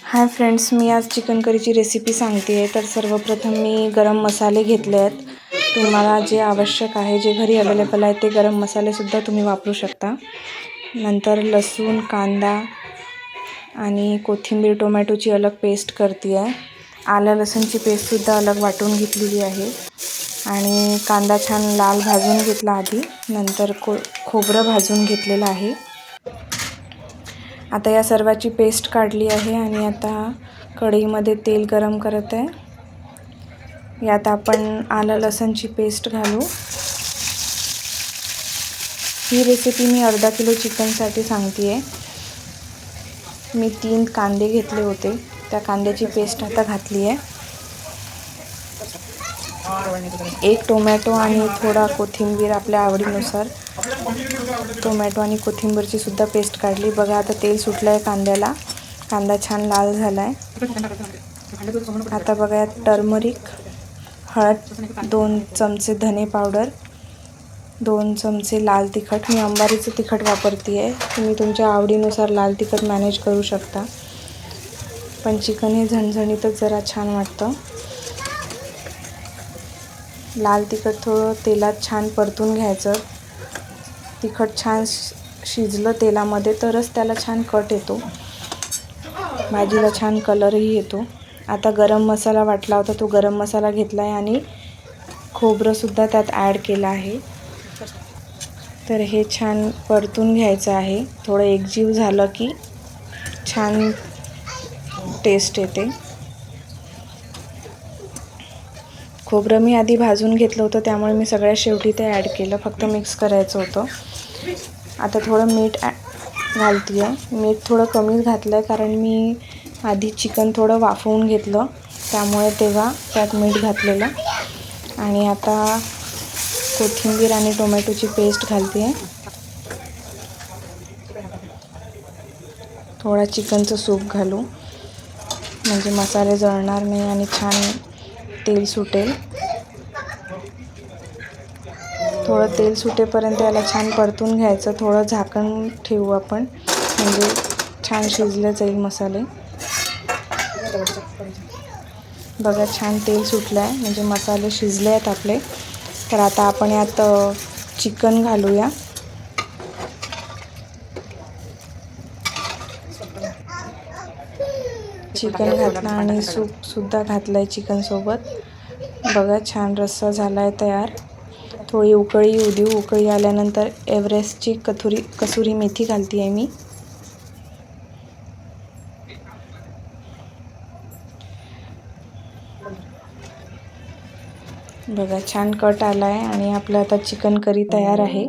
Hi friends, मी आज chicken करीची recipe सांगते आहे। तर सर्वप्रथम मी गरम मसाले घेतले आहेत। तुम्हाला जे आवश्यक आहे, जे घरी अवेलेबल आहे ते गरम मसालेसुद्धा तुम्ही वापरू शकता। नंतर लसूण, कांदा आणि कोथिंबीर, टोमॅटोची अलग पेस्ट करते आहे। आलं लसूणची पेस्टसुद्धा अलग वाटून घेतलेली आहे आणि कांदा छान लाल भाजून घेतला आधी। नंतर खोबरं भाजून घेतलेलं आहे। आता या सर्वाची पेस्ट काढली आहे आणि आता कढईमध्ये तेल गरम करत आहे। यात आपण आलं लसूणची पेस्ट घालू। ही रेसिपी मी अर्धा किलो चिकनसाठी सांगते आहे। मी 3 कांदे घेतले होते, त्या कांद्याची पेस्ट आता घातली आहे। 1 टोमॅटो आणि थोडा कोथिंबीर आपल्या आवडीनुसार। टोमॅटो आणि कोथिंबीरची सुद्धा पेस्ट काढली। बघा आता तेल सुटलं आहे कांद्याला, कांदा छान लाल झाला आहे। आता बघा टर्मरिक, हळद, 2 चमचे धने पावडर, 2 चमचे लाल तिखट। मी अंबारीचं तिखट वापरते आहे, तुम्ही तुमच्या आवडीनुसार लाल तिखट मॅनेज करू शकता, पण चिकन हे झणझणीतच जरा छान वाटतं। लाल तिखट थोडं तेलात छान परतून घ्यायचं। तिखट छान शिजलं तेलामध्ये तरच त्याला छान कट येतो, भाजीला छान कलरही येतो। आता गरम मसाला वाटला होता, तो गरम मसाला घेतला आहे आणि खोबरंसुद्धा त्यात ॲड केलं आहे। तर हे छान परतून घ्यायचं आहे। थोडं एकजीव झालं की छान टेस्ट येते। खोबरं मी आधी भाजून घेतलं होतं, त्यामुळे मी सगळ्यात शेवटी ते ॲड केलं, फक्त मिक्स करायचं होतं। आता थोडं मीठ घालते आहे। मीठ थोडं कमीच घातलं आहे, कारण मी आधी चिकन थोडं वाफवून घेतलं, त्यामुळे तेव्हा त्यात मीठ घातलेलं। आणि आता कोथिंबीर आणि टोमॅटोची पेस्ट घालते आहे। थोडा चिकनचं सूप घालू, म्हणजे मसाले जळणार नाही आणि छान तेल सुटेल। थोडं तेल सुटेपर्यंत याला छान परतून घ्यायचं। थोडं झाकण ठेवू आपण, म्हणजे छान शिजले जाईल मसाले। बघा छान तेल सुटलं आहे, म्हणजे मसाले शिजले आहेत आपले। तर आता आपण यात चिकन घालूया। चिकन घातलं आणि सूपसुद्धा घातलं आहे चिकनसोबत। बघा छान रस्सा झाला आहे तयार। थोडी उकळी येऊ देऊ, उकळी आल्यानंतर एव्हरेस्टची कसुरी मेथी घालते आहे मी। बघा छान कट आला आहे आणि आपलं आता चिकन करी तयार आहे।